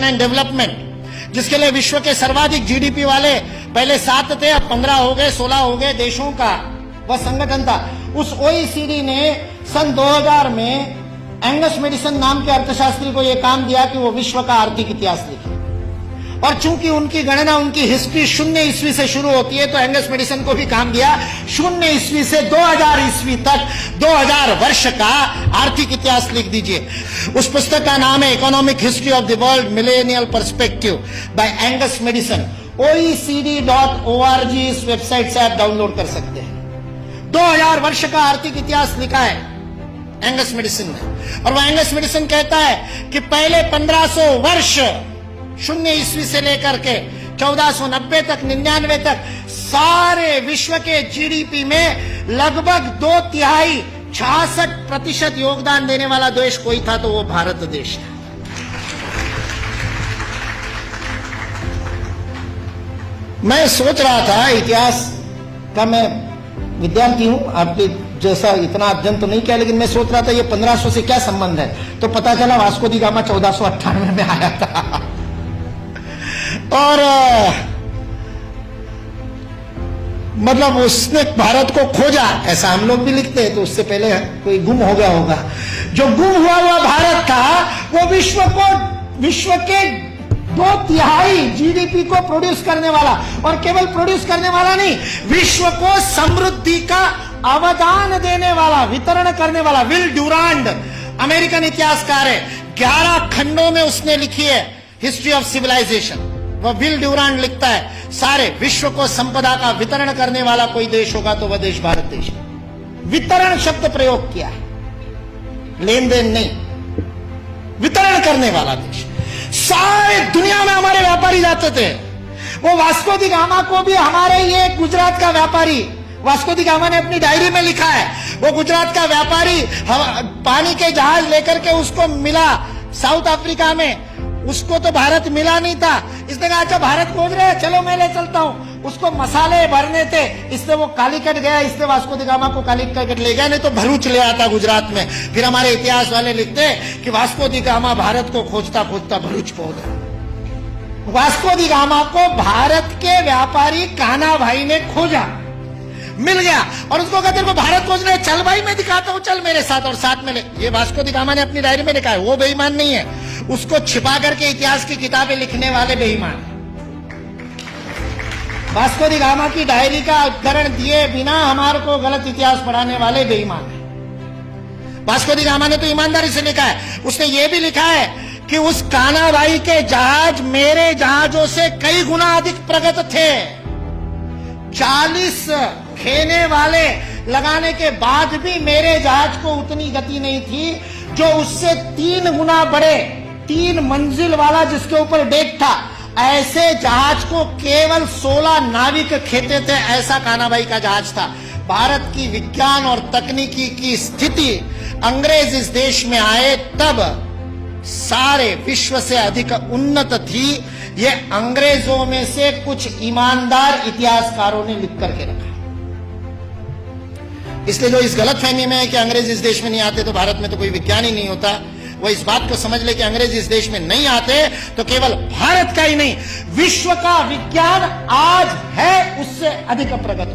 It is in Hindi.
एंड डेवलपमेंट, जिसके लिए विश्व के सर्वाधिक जीडीपी वाले पहले 7 थे, अब 15 हो गए, 16 हो गए देशों का वह संगठन था। उस ओईसीडी ने सन 2000 में एंगस मेडिसन नाम के अर्थशास्त्री को यह काम दिया कि वो विश्व का आर्थिक इतिहास लिखे। और चूंकि उनकी गणना, उनकी हिस्ट्री 0 ईस्वी से शुरू होती है, तो एंगस मेडिसन को भी काम दिया 0 ईस्वी से 2000 ईस्वी तक 2000 वर्ष का आर्थिक इतिहास लिख दीजिए। उस पुस्तक का नाम है economic history of the world millennial perspective by Angus Maddison. OECD.org इस वेबसाइट से आप डाउनलोड कर सकते हैं। 2000 वर्ष का आर्थिक इतिहास लिखा है एंगस मेडिसन ने। और वह एंगस मेडिसन कहता है कि पहले 1500 वर्ष 0 ईस्वी से लेकर के 1490 तक, 99 तक सारे विश्व के जीडीपी में लगभग 2/3 66% योगदान देने वाला देश कोई था तो वो भारत देश था। मैं सोच रहा था, इतिहास का मैं विद्यार्थी हूं, आपके जैसा इतना अध्ययन तो नहीं किया, लेकिन मैं सोच रहा था ये 1500 से क्या संबंध है। तो पता चला वास्को दी गामा 1498 में आया था। और मतलब उसने भारत को खोजा, ऐसा हम लोग भी लिखते हैं, तो उससे पहले कोई गुम हो गया होगा। जो गुम हुआ भारत था वो विश्व के 2/3 जीडीपी को प्रोड्यूस करने वाला, और केवल प्रोड्यूस करने वाला नहीं, विश्व को समृद्धि का अवदान देने वाला, वितरण करने वाला। विल ड्यूरांड अमेरिकन इतिहासकार है, 11 खंडों में उसने लिखी है हिस्ट्री ऑफ सिविलाइजेशन। वह विल ड्यूरांड लिखता है सारे विश्व को संपदा का वितरण करने वाला कोई देश होगा तो वह देश भारत देश है। वितरण शब्द प्रयोग किया है, लेन देन नहीं, वितरण करने वाला देश। सारे दुनिया में हमारे व्यापारी जाते थे। वो वास्को दी गामा को भी हमारे ये गुजरात का व्यापारी, वास्को दी गामा ने अपनी डायरी में लिखा है, वो गुजरात का व्यापारी पानी के जहाज लेकर के उसको मिला साउथ अफ्रीका में, उसको तो भारत मिला नहीं था। इसने कहा अच्छा भारत खोज रहे हैं, चलो मैं ले चलता हूं। उसको मसाले भरने थे, इसलिए वो कालीकट गया, इसलिए वास्को दी गामा को कालीकट ले गया, नहीं तो भरूच ले आता गुजरात में। फिर हमारे इतिहास वाले लिखते कि वास्को दी गामा भारत को खोजता खोजता भरूच पहुंच गया। वास्को दी गामा को भारत के व्यापारी कान्हा भाई ने खोजा, मिल गया, और उसको कहते हैं भारत खोज रहे, चल भाई मैं दिखाता हूं, चल मेरे साथ, और साथ में ले। ये वास्को दी गामा ने अपनी डायरी में लिखा है, वो बेईमान नहीं है, उसको छिपा करके इतिहास की किताबें लिखने वाले बेईमान। वास्को दी गामा की डायरी का उद्धरण दिए बिना हमारे को गलत इतिहास पढ़ाने वाले बेईमान है। वास्को दी गामा ने तो ईमानदारी से लिखा है, उसने ये भी लिखा है कि उस कान्हा भाई के जहाज मेरे जहाजों से कई गुना अधिक प्रगत थे। 40 खेने वाले लगाने के बाद भी मेरे जहाज को उतनी गति नहीं थी जो उससे 3 गुना बड़े, 3 मंजिल वाला जिसके ऊपर डेक था, ऐसे जहाज को केवल 16 नाविक खेते थे। ऐसा कान्हा भाई का जहाज था। भारत की विज्ञान और तकनीकी की स्थिति अंग्रेज इस देश में आए तब सारे विश्व से अधिक उन्नत थी। ये अंग्रेजों में से कुछ ईमानदार इतिहासकारों ने लिख करके रखा। इसलिए जो इस गलत फहमी में है कि अंग्रेज इस देश में नहीं आते तो भारत में तो कोई विज्ञान ही नहीं होता, वो इस बात को समझ ले कि अंग्रेज इस देश में नहीं आते तो केवल भारत का ही नहीं, विश्व का विज्ञान आज है उससे अधिक प्रगत